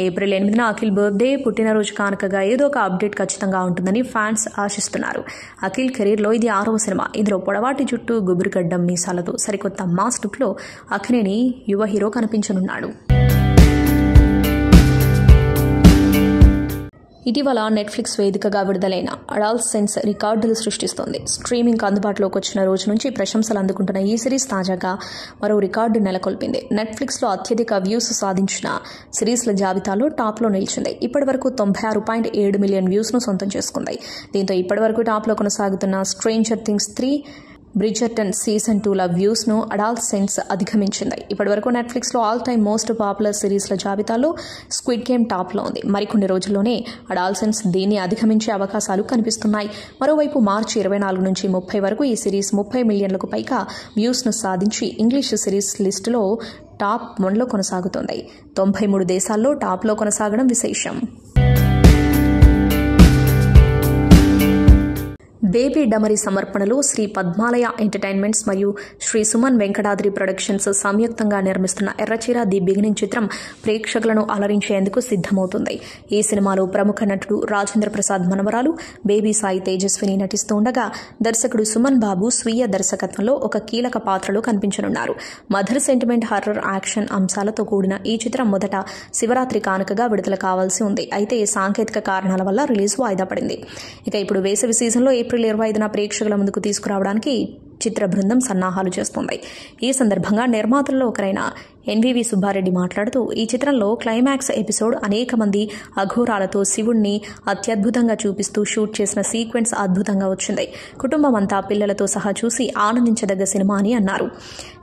ఏప్రిల్ 8న అఖిల్ బర్త్డే, పుట్టినరోజు కానుకగా ఏదో ఒక అప్డేట్ ఖచ్చితంగా ఉంటుందని ఫ్యాన్స్ ఆశిస్తున్నారు. అఖిల్ కెరీర్లో ఇది 6వ సినిమా. ఇందులో పొడవాటి జుట్టు, గుబురుగడ్డం, మీసాలతో సరికొత్త మాస్ లుక్లో అఖినేని యువ హీరో కనిపించనున్నాడు. ఇటీవల నెట్ఫ్లిక్స్ వేదికగా విడుదలైన అడాల్సెన్స్ రికార్డులు సృష్టిస్తోంది. స్ట్రీమింగ్ అందుబాటులోకి వచ్చిన రోజు నుంచి ప్రశంసలు అందుకుంటున్న ఈ సిరీస్ తాజాగా మరో రికార్డు నెలకొల్పింది. నెట్ఫ్లిక్స్లో అత్యధిక వ్యూస్ సాధించిన సిరీస్ల జాబితాలో టాప్లో నిలిచింది. ఇప్పటివరకు 96.7 మిలియన్ వ్యూస్ను సొంతం చేసుకుంది. దీంతో ఇప్పటివరకు టాప్లో కొనసాగుతున్న stranger things 3, Bridgerton season 2ల views ను అడాల్సెన్స్ అధిగమించింది. ఇప్పటివరకు నెట్ఫ్లిక్స్ లో ఆల్ టైమ్ మోస్ట్ పాపులర్ సిరీస్ల జాబితాలో స్క్విడ్ గేమ్ టాప్ లో ఉంది. మరికొన్ని రోజుల్లోనే అడాల్సెన్స్ దీన్ని అధిగమించే అవకాశాలు కనిపిస్తున్నాయి. మరోవైపు మార్చి 24 నుంచి 30 వరకు ఈ సిరీస్ 30 మిలియన్లకు పైగా వ్యూస్ ను సాధించి ఇంగ్లీష్ సిరీస్ లిస్టులో టాప్ 1లో కొనసాగుతోంది. 93 దేశాల్లో టాప్లో కొనసాగడం విశేషం. బేబీ డమరీ సమర్పణలో శ్రీ పద్మాలయ ఎంటర్టైన్మెంట్స్ మరియు శ్రీ సుమన్ వెంకటాద్రి ప్రొడక్షన్స్ సంయుక్తంగా నిర్మిస్తున్న ఎర్రచీర ది బిగినింగ్ చిత్రం ప్రేక్షకులను అలరించేందుకు సిద్దమవుతుంది. ఈ సినిమాలో ప్రముఖ నటుడు రాజేంద్ర ప్రసాద్ మనవరాలు బేబీ సాయి తేజస్విని నటిస్తూ ఉండగా దర్శకుడు సుమన్ బాబు స్వీయ దర్శకత్వంలో ఒక కీలక పాత్రలో కనిపించనున్నారు. మదర్ సెంటిమెంట్, హర్రర్, యాక్షన్ అంశాలతో కూడిన ఈ చిత్రం మొదట శివరాత్రి కానుకగా విడుదల కావాల్సి ఉంది. అయితే సాంకేతిక కారణాల వల్ల రిలీజ్ వాయిదా పడింది. ఇక ఇప్పుడు వేసవి సీజన్లో ఏప్రిల్ 25న ప్రేక్షకుల ముందుకు తీసుకురావడానికి చిత్ర బృందం సన్నాహాలు చేస్తోంది. ఈ సందర్భంగా నిర్మాతల్లో ఒకరైన ఎన్వీవి సుబ్బారెడ్డి మాట్లాడుతూ, ఈ చిత్రంలో క్లైమాక్స్ ఎపిసోడ్ అనేక మంది అఘోరాలతో శివుణ్ణి అత్యద్భుతంగా చూపిస్తూ షూట్ చేసిన సీక్వెన్స్ అద్భుతంగా వచ్చింది. కుటుంబం అంతా పిల్లలతో సహా చూసి ఆనందించదగ్గ సినిమా అని అన్నారు.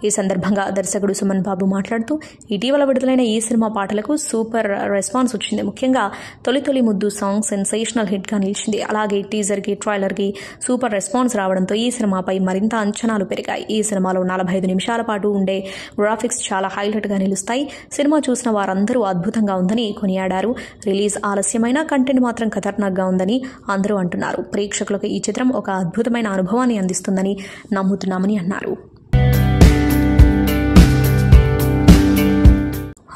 ఈ సందర్భంగా దర్శకుడు సుమన్ బాబు మాట్లాడుతూ, ఇటీవల విడుదలైన ఈ సినిమా పాటలకు సూపర్ రెస్పాన్స్ వచ్చింది. ముఖ్యంగా తొలి తొలి ముద్దు సాంగ్ సెన్సేషనల్ హిట్ గా నిలిచింది. అలాగే టీజర్ కి, ట్రైలర్ కి సూపర్ రెస్పాన్స్ రావడంతో ఈ సినిమాపై మరింత అంచనాలు పెరిగాయి. ఈ సినిమాలో 45 నిమిషాల పాటు ఉండే గ్రాఫిక్స్ చాలా హైలైట్ గా నిలుస్తాయి. సినిమా చూసిన వారందరూ అద్భుతంగా ఉందని కొనియాడారు. రిలీజ్ ఆలస్యమైన కంటెంట్ మాత్రం ఖతర్నాక్ గా ఉందని అందరూ అంటున్నారు. ప్రేక్షకులకు ఈ చిత్రం ఒక అద్భుతమైన అనుభవాన్ని అందిస్తుందని నమ్ముతున్నామని అన్నారు.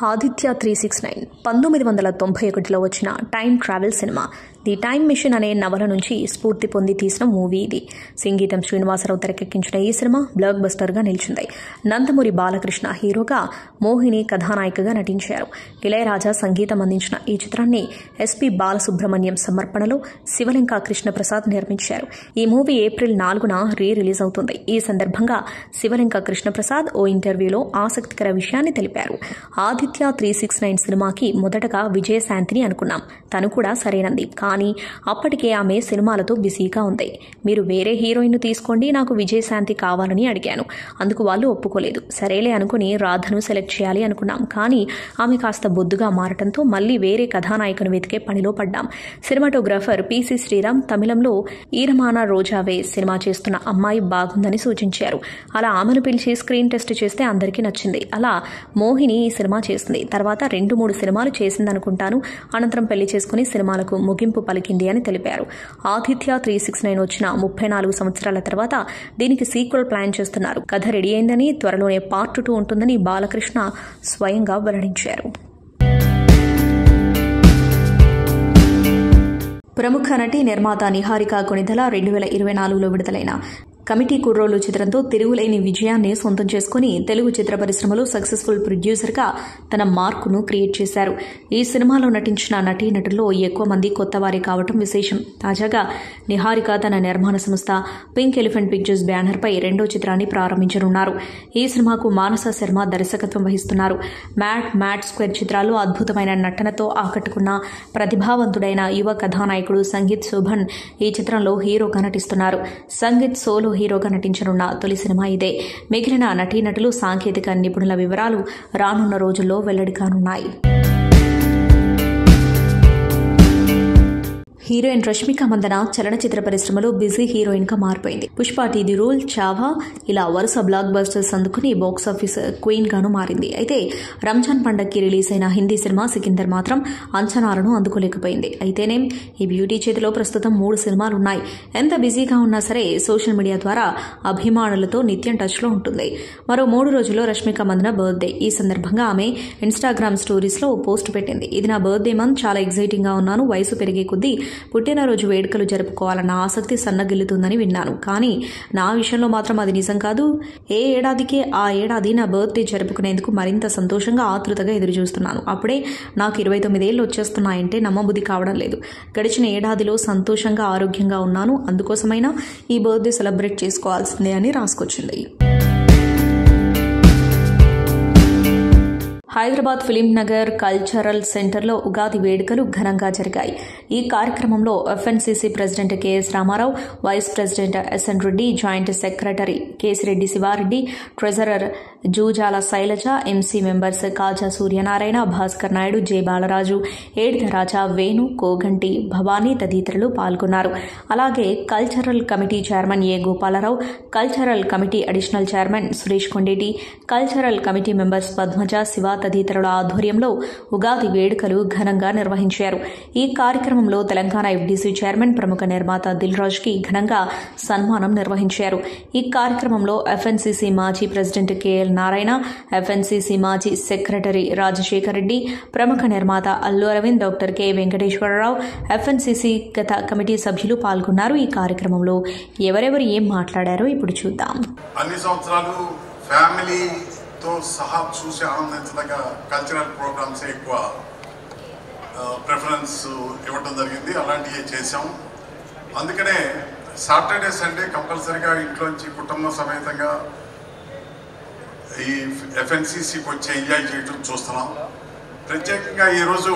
ఆదిత్య 369 1991లో వచ్చిన time travel cinema. The time machine అనే నవల నుంచి స్ఫూర్తి పొంది తీసిన మూవీ ఇది. సంగీతం శ్రీనివాసరావు తెరకెక్కించిన ఈ సినిమా బ్లాక్ బస్టర్ గా నిలిచింది. నందమూరి బాలకృష్ణ హీరోగా, మోహిని కథానాయికగా నటించారు. ఇళయరాజా సంగీతం అందించిన ఈ చిత్రాన్ని ఎస్పీ బాలసుబ్రహ్మణ్యం సమర్పణలో శివలంక కృష్ణప్రసాద్ నిర్మించారు. ఈ మూవీ ఏప్రిల్ 4న రిలీజ్ అవుతుంది. ఈ సందర్భంగా శివలంక కృష్ణప్రసాద్ ఓ ఇంటర్వ్యూలో ఆసక్తికర విషయాన్ని తెలిపారు. ఆదిత్య 369 సినిమాకి మొదటగా విజయశాంతిని అనుకున్నాం. తను కూడా సరైనంది. కానీ అప్పటికే ఆమె సినిమాలతో బిజీగా ఉంది. మీరు వేరే హీరోయిన్ తీసుకోండి, నాకు విజయశాంతి కావాలని అడిగాను. అందుకు వాళ్ళు ఒప్పుకోలేదు. సరేలే అనుకుని రాధను సెలెక్ట్ చేయాలి అనుకున్నాం. కానీ ఆమె కాస్త బొద్దుగా మారటంతో మళ్లీ వేరే కథానాయకును వెతికే పనిలో పడ్డాం. సినిమాటోగ్రాఫర్ పిసి శ్రీరామ్ తమిళంలో ఈరమానా రోజావే సినిమా చేస్తున్న అమ్మాయి బాగుందని సూచించారు. అలా ఆమెను పిలిచి స్క్రీన్ టెస్ట్ చేస్తే అందరికీ నచ్చింది. అలా మోహిని ఈ సినిమా చేసింది. తర్వాత 2-3 సినిమాలు చేసిందనుకుంటాను. అనంతరం పెళ్లి చేసుకుని సినిమాలకు ముగింపు పలికింది అని తెలిపారు. ఆదిత్య 369 వచ్చిన 34 సంవత్సరాల తర్వాత దీనికి సీక్వెల్ ప్లాన్ చేస్తున్నారు. కథ రెడీ అయిందని, త్వరలోనే పార్ట్ 2 ఉంటుందని బాలకృష్ణ స్వయంగా వెల్లడించారు. ప్రముఖ నటి నిర్మాత నిహారిక కొణిదెల 2024లో విడుదలైన కమిటీ కుర్రోలు చిత్రంతో తిరుగులేని విజయాన్ని సొంతం చేసుకుని తెలుగు చిత్ర పరిశ్రమలో సక్సెస్ఫుల్ ప్రొడ్యూసర్గా తన మార్కును క్రియేట్ చేశారు. ఈ సినిమాలో నటించిన నటీనటుల్లో ఎక్కువ మంది కొత్తవారే కావటం విశేషం. తాజాగా నిహారిక తన నిర్మాణ సంస్థ పింక్ ఎలిఫెంట్ పిక్చర్స్ బ్యానర్పై రెండో చిత్రాన్ని ప్రారంభించనున్నారు. ఈ సినిమాకు మానస శర్మ దర్శకత్వం వహిస్తున్నారు. మ్యాడ్ స్క్వేర్ చిత్రాలు అద్భుతమైన నటనతో ఆకట్టుకున్న ప్రతిభావంతుడైన యువ కథానాయకుడు సంగీత్ శోభన్ ఈ చిత్రంలో హీరోగా నటిస్తున్నారు. సంగీత్ సోలో హీరోగా నటించనున్న తొలి సినిమా ఇదే. మిగిలిన నటీనటులు, సాంకేతిక నిపుణుల వివరాలు రానున్న రోజుల్లో వెల్లడి కానున్నాయి. హీరోయిన్ రష్మిక మందన చలనచిత్ర పరిశ్రమలో బిజీ హీరోయిన్ గా మారిపోయింది. పుష్ప, ది రూల్, చావా ఇలా వరుస బ్లాక్ బస్టర్స్ అందుకుని బాక్సాఫీస్ క్వీన్ గాను మారింది. అయితే రంజాన్ పండగకి రిలీజ్ అయిన హిందీ సినిమా సికిందర్ మాత్రం అంచనాలను అందుకోలేకపోయింది. అయితేనేం ఈ బ్యూటీ చేతిలో ప్రస్తుతం 3 సినిమాలున్నాయి. ఎంత బిజీగా ఉన్నా సరే సోషల్ మీడియా ద్వారా అభిమానులతో నిత్యం టచ్ లో ఉంటుంది. మరో 3 రోజుల్లో రష్మిక మందన బర్త్డే. ఈ సందర్భంగా ఆమె ఇన్స్టాగ్రామ్ స్టోరీస్ లో పోస్ట్ పెట్టింది. ఇది నా బర్త్డే మంత్, చాలా ఎగ్జైటింగ్ గా ఉన్నాను. వయసు పెరిగే కొద్దీ పుట్టినరోజు వేడుకలు జరుపుకోవాలన్న ఆసక్తి సన్నగిల్లుతుందని విన్నాను. కానీ నా విషయంలో మాత్రం అది నిజం కాదు. ఏ ఏడాదికే ఆ ఏడాది నా బర్త్డే జరుపుకునేందుకు మరింత సంతోషంగా, ఆతృతగా ఎదురుచూస్తున్నాను. అప్పుడే నాకు 29 ఏళ్లు వచ్చేస్తున్నాయంటే నమ్మబుద్ధి కావడం లేదు. గడిచిన ఏడాదిలో సంతోషంగా, ఆరోగ్యంగా ఉన్నాను. అందుకోసమైనా ఈ బర్త్డే సెలబ్రేట్ చేసుకోవాల్సిందే అని రాసుకొచ్చింది. హైదరాబాద్ ఫిలిం నగర్ కల్చరల్ సెంటర్లో ఉగాది వేడుకలు ఘనంగా జరిగాయి. ఈ కార్యక్రమంలో FNCC president KS Rama Rao, vice president SN Reddy, joint secretary Kesireddy Siva Reddy, treasurer Jujala Sailaja, MC members Kaja Suryanarayana, Bhaskar Naidu, J Balaraju, Edida Raja, Venu, Koganti, Bhavani తదితరులు పాల్గొన్నారు. అలాగే cultural committee chairman A Gopala Rao, cultural committee additional chairman Suresh Kondeti, cultural committee members Padmaja, Siva తదితరుల ఆధ్వర్యంలో ఉగాది వేడుకలు ఘనంగా నిర్వహించారు. ఈ కార్యక్రమంలో తెలంగాణ ఎఫ్డీసీ చైర్మన్, ప్రముఖ నిర్మాత దిల్ రాజ్ కి ఘనంగా సన్మానం నిర్వహించారు. ఈ కార్యక్రమంలో ఎఫ్ఎన్సీసీ మాజీ ప్రెసిడెంట్ కెఎల్ నారాయణ, ఎఫ్ఎన్సీసీ మాజీ సెక్రటరీ రాజశేఖర్ రెడ్డి, ప్రముఖ నిర్మాత Allu Aravind, doctor K Venkateswara Rao, FNCC గత కమిటీ సభ్యులు పాల్గొన్నారు. ఈ కార్యక్రమంలో ఎవరెవరు ఏం మాట్లాడారో ఇప్పుడు చూద్దాం. అన్ని సంవత్సరాలు ఫ్యామిలీతో సహా చూసి ఆనందించదగ్గ కల్చరల్ ప్రోగ్రామ్స్ ఎక్కువ ప్రిఫరెన్స్ ఇవ్వటం జరిగింది. అలాంటివి చేసాం. అందుకనే సాటర్డే సండే కంపల్సరీగా ఇంట్లోంచి కుటుంబ సమేతంగా ఈ ఎఫ్ఎన్సీసీకి వచ్చి ఎంజాయ్ చేయటం చూస్తున్నాం. ప్రత్యేకంగా ఈరోజు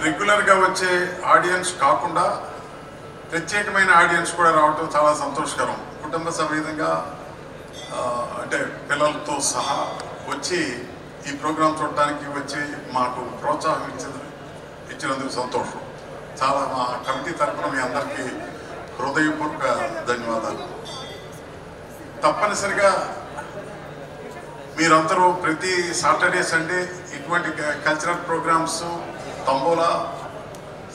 రెగ్యులర్గా వచ్చే ఆడియన్స్ కాకుండా ప్రత్యేకమైన ఆడియన్స్ కూడా రావటం చాలా సంతోషకరం. కుటుంబ సమేతంగా అంటే పిల్లలతో సహా వచ్చి ఈ ప్రోగ్రాం చూడటానికి వచ్చి మాకు ప్రోత్సాహం ఇచ్చినందుకు సంతోషం. చాలా మా కమిటీ తరఫున మీ అందరికీ హృదయపూర్వక ధన్యవాదాలు. తప్పనిసరిగా మీరందరూ ప్రతి సాటర్డే సండే ఇటువంటి cultural programmes, tambola,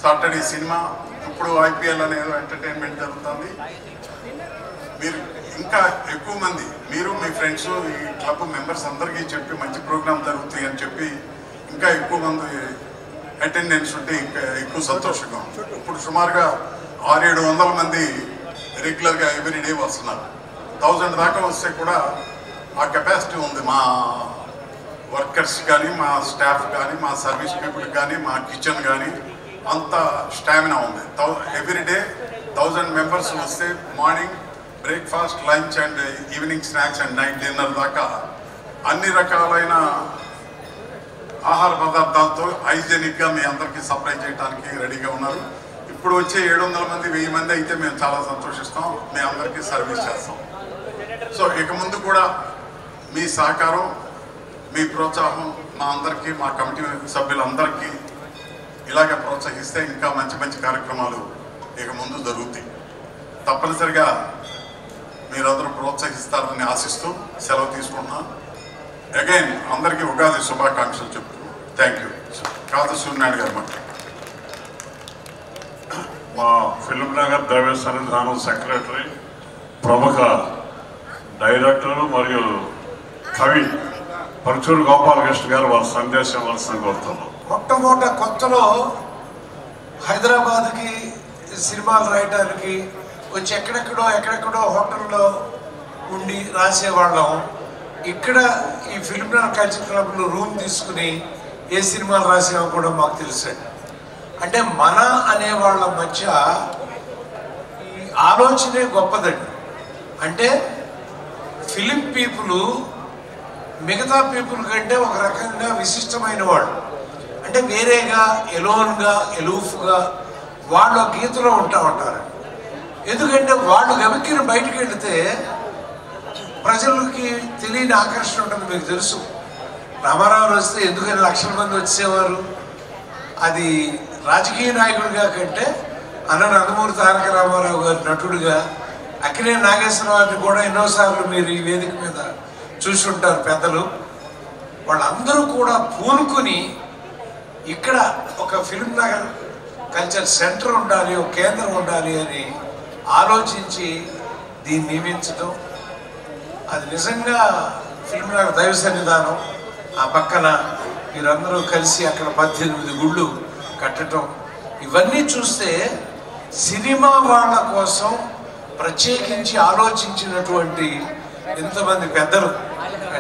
Saturday cinema, ఇప్పుడు ఐపీఎల్ అనేది ఎంటర్టైన్మెంట్ జరుగుతుంది. మీరు ఇంకా ఎక్కువ మంది, మీరు మీ ఫ్రెండ్స్, ఈ క్లబ్ మెంబర్స్ అందరికీ చెప్పి మంచి ప్రోగ్రామ్ జరుగుతాయి అని చెప్పి ఇంకా ఎక్కువ మంది అటెండెన్స్ ఉంటే ఇంకా ఎక్కువ సంతోషంగా ఉంటుంది. ఇప్పుడు సుమారుగా 600-700 మంది రెగ్యులర్గా ఎవ్రీడే వస్తున్నారు. 1000 దాకా వస్తే కూడా ఆ కెపాసిటీ ఉంది. మా వర్కర్స్ కానీ, మా స్టాఫ్ కానీ, మా సర్వీస్ పీపుల్ కానీ, మా కిచెన్ కానీ అంత స్టామినా ఉంది. ఎవ్రీడే 1000 మెంబర్స్ వస్తే morning breakfast, lunch and evening snacks and night dinner దాకా అన్ని రకాలైన ఆహార పదార్థాలతో హైజెనిక్గా మీ అందరికీ సప్లై చేయడానికి రెడీగా ఉన్నారు. ఇప్పుడు వచ్చే 700 మంది, 1000 మంది అయితే మేము చాలా సంతోషిస్తాం. మీ అందరికీ సర్వీస్ చేస్తాం. సో ఇక ముందు కూడా మీ సహకారం, మీ ప్రోత్సాహం మా అందరికీ, మా కమిటీ సభ్యులందరికీ ఇలాగే ప్రోత్సహిస్తే ఇంకా మంచి మంచి కార్యక్రమాలు ఇక ముందు జరుగుతాయి. తప్పనిసరిగా మీరందరూ ప్రోత్సహిస్తారని ఆశిస్తూ సెలవు తీసుకుంటున్నాను. అగైన్ అందరికీ ఉగాది శుభాకాంక్షలు చెప్తున్నాను. Thank you. కాజా సూర్యనారాయణ గారు మాట. మా ఫిలిం నగర్ ద్రవ్య సన్నిధానం సెక్రటరీ, ప్రముఖ డైరెక్టర్ మరియు కవి పరుచూరు గోపాలకృష్ణ గారు వారి సందేశం వలసని కోరుతున్నాం. మొట్టమొదట కొత్తలో హైదరాబాద్కి సినిమాలు రాయడానికి వచ్చి ఎక్కడెక్కడో హోటల్లో ఉండి రాసేవాళ్ళం. ఇక్కడ ఈ ఫిల్మ్ కల్చర్ క్లబ్లో రూమ్ తీసుకుని ఏ సినిమాలు రాసామో కూడా మాకు తెలుసండి. అంటే మన అనేవాళ్ళ మధ్య ఈ ఆలోచనే గొప్పదండి. అంటే ఫిలిం పీపుల్ మిగతా పీపుల్ కంటే ఒక రకంగా విశిష్టమైన వాళ్ళు. అంటే వేరేగా, ఎలోన్గా, ఎలూఫ్గా వాళ్ళు గీతలో ఉంటారు. ఎందుకంటే వాళ్ళు గమిక్కిన బయటికి వెళితే ప్రజలకి తెలియని ఆకర్షణ ఉంటుంది. మీకు తెలుసు, రామారావు వస్తే ఎందుకని లక్షల మంది వచ్చేవారు. అది రాజకీయ నాయకుడిగా కంటే నందమూరి తారక రామారావు గారు నటుడిగా, అక్కినేని నాగేశ్వరరావుని కూడా ఎన్నోసార్లు మీరు ఈ వేదిక మీద చూసి ఉంటారు పెద్దలు. వాళ్ళందరూ కూడా పూనుకుని ఇక్కడ ఒక ఫిల్మ్ నగర్ కల్చర్ సెంటర్ ఉండాలి, ఒక కేంద్రం ఉండాలి అని ఆలోచించి దీన్ని నియమించడం, అది నిజంగా ఫిల్మ్ నగర్ దైవ సన్నిధానం. ఆ పక్కన మీరందరూ కలిసి అక్కడ 18 గుళ్ళు కట్టడం, ఇవన్నీ చూస్తే సినిమా వాళ్ళ కోసం ప్రత్యేకించి ఆలోచించినటువంటి ఎంతమంది పెద్దలు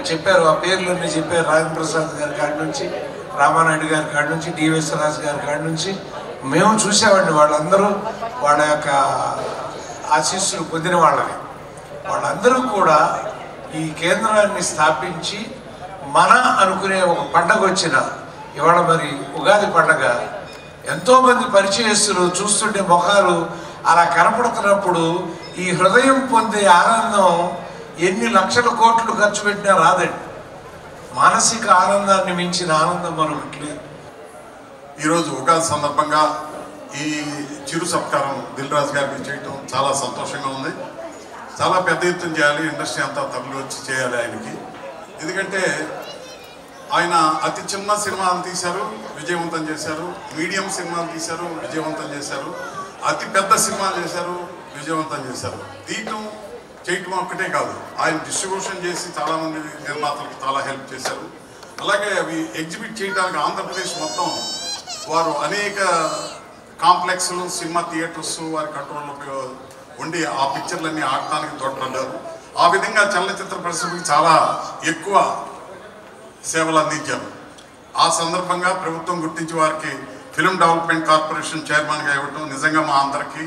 చెప్పారు. ఆ పేర్లన్నీ చెప్పారు. రాజేంద్ర ప్రసాద్ గారి కాడి నుంచి, రామానాయుడు గారి కాడి నుంచి, డివిఎస్ రాజు గారి కాడి నుంచి మేము చూసామండి. వాళ్ళందరూ వాళ్ళ యొక్క ఆశీస్సులు పొందిన వాళ్ళని. వాళ్ళందరూ కూడా ఈ కేంద్రాన్ని స్థాపించి మన అనుకునే ఒక పండగ వచ్చిన ఇవాళ మరి ఉగాది పండగ, ఎంతోమంది పరిచయస్తులు చూస్తుంటే ముఖాలు అలా కనపడుతున్నప్పుడు ఈ హృదయం పొందే ఆనందం ఎన్ని లక్షల కోట్లు ఖర్చు పెట్టినా రాదండి. మానసిక ఆనందాన్ని మించిన ఆనందం మరొకటి లేదు. ఈరోజు ఉగాది సందర్భంగా ఈ చిరు సత్కారం దిల్ రాజు గారికి చేయటం చాలా సంతోషంగా ఉంది. చాలా పెద్ద ఎత్తున చేయాలి, ఇండస్ట్రీ అంతా తరలి వచ్చి చేయాలి ఆయనకి. ఎందుకంటే ఆయన అతి చిన్న సినిమాలు తీశారు, విజయవంతం చేశారు. మీడియం సినిమాలు తీశారు, విజయవంతం చేశారు. అతి పెద్ద సినిమాలు చేశారు, విజయవంతం చేశారు. తీయటం చేయటం ఒక్కటే కాదు, ఆయన డిస్ట్రిబ్యూషన్ చేసి చాలామంది నిర్మాతలకు చాలా హెల్ప్ చేశారు. అలాగే అవి ఎగ్జిబిట్ చేయడానికి ఆంధ్రప్రదేశ్ మొత్తం వారు అనేక కాంప్లెక్స్లు, సినిమా థియేటర్స్ వారి కంట్రోల్లో ఉండి ఆ పిక్చర్లన్నీ ఆడటానికి తోడ్పడ్డారు. ఆ విధంగా చలనచిత్ర పరిశ్రమకి చాలా ఎక్కువ సేవలు అందించారు. ఆ సందర్భంగా ప్రభుత్వం గుర్తించి వారికి ఫిల్మ్ డెవలప్మెంట్ కార్పొరేషన్ చైర్మన్గా ఇవ్వటం నిజంగా మా అందరికీ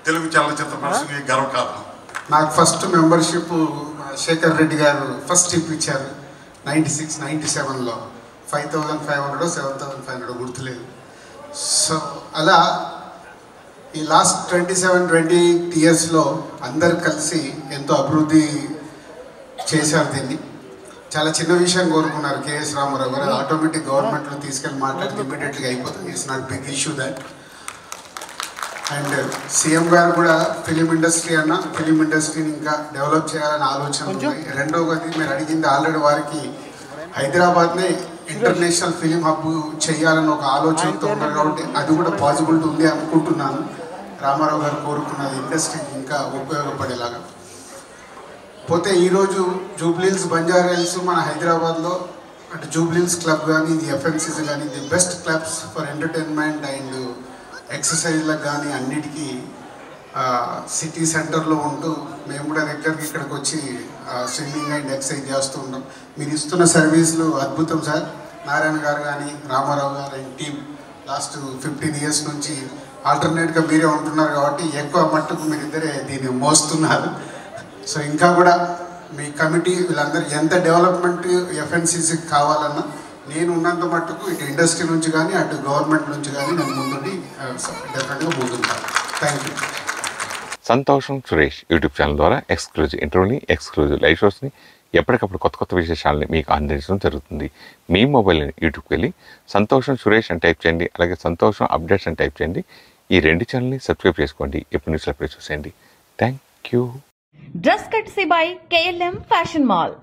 తెలుగు చలనచిత్ర పరిశ్రమకి గర్వకారణం. నాకు ఫస్ట్ మెంబర్షిప్ శేఖర్ రెడ్డి గారు ఫస్ట్ ఇప్పించారు 96-97లో. 5500 7,500 గుర్తులేదు. సో అలా ఈ లాస్ట్ 27-28 ఇయర్స్లో అందరు కలిసి ఎంతో అభివృద్ధి చేశారు. దీన్ని చాలా చిన్న విషయం కోరుకున్నారు కేఎస్ రామారావు గారు. ఆటోమేటిక్ గవర్నమెంట్లో తీసుకెళ్ళి మాట్లాడితే ఇమీడియట్గా అయిపోతుంది. It's not big issue that. And CM గారు కూడా ఫిలిం ఇండస్ట్రీని ఇంకా డెవలప్ చేయాలని ఆలోచన ఉంది. రెండవది మీరు అడిగింది ఆల్రెడీ వారికి హైదరాబాద్నే ఇంటర్నేషనల్ ఫిలిం హబ్ చేయాలని ఒక ఆలోచనతో ఉన్నారు కాబట్టి అది కూడా పాసిబిలిటీ ఉంది అనుకుంటున్నాను. రామారావు గారు కోరుకున్నది ఇండస్ట్రీకి ఇంకా ఉపయోగపడేలాగా. పోతే ఈరోజు జూబ్లీహిల్స్, బంజారాహిల్స్ మన హైదరాబాద్లో అంటే జూబ్లీహిల్స్ క్లబ్ కానీ, ఇది ఎఫ్ఎన్సీసీ కానీ, the best clubs for entertainment and ఎక్సర్సైజ్లకు కానీ అన్నిటికీ సిటీ సెంటర్లో ఉంటూ మేము కూడా దగ్గరికి ఇక్కడికి వచ్చి స్విమ్మింగ్ అండ్ ఎక్సర్సైజ్ చేస్తూ ఉంటాం. మీరు ఇస్తున్న సర్వీసులు అద్భుతం సార్. నారాయణ గారు కానీ, రామారావు గారు అండ్ టీం లాస్ట్ 15 ఇయర్స్ నుంచి ఆల్టర్నేట్గా మీరే ఉంటున్నారు కాబట్టి ఎక్కువ మట్టుకు మీరిద్దరే దీన్ని మోస్తున్నారు. సో ఇంకా కూడా మీ కమిటీ వీళ్ళందరూ ఎంత డెవలప్మెంట్ ఎఫ్ఎన్సీసీకి కావాలన్నా నేను ఉన్నంత మట్టుకు ఇటు ఇండస్ట్రీ నుంచి కానీ అటు గవర్నమెంట్ నుంచి కానీ నేను ముందుండి డెఫినెట్గా ముందుంటాను. Thank you. సంతోషం సురేష్ యూట్యూబ్ ఛానల్ ద్వారా ఎక్స్క్లూజివ్ ఇంటర్వ్యూని, ఎక్స్క్లూజివ్ లైవ్ షోస్ని, ఎప్పటికప్పుడు కొత్త విశేషాలని మీకు అందించడం జరుగుతుంది. మీ మొబైల్ని యూట్యూబ్కి వెళ్ళి సంతోషం సురేష్ అని టైప్ చేయండి, అలాగే సంతోషం అప్డేట్స్ అని టైప్ చేయండి. ఈ 2 ఛానల్ని సబ్స్క్రైబ్ చేసుకోండి. ఎప్పుడు న్యూస్లో చూసేయండి. Thank you. Dress కట్సీ by KLM fashion mall.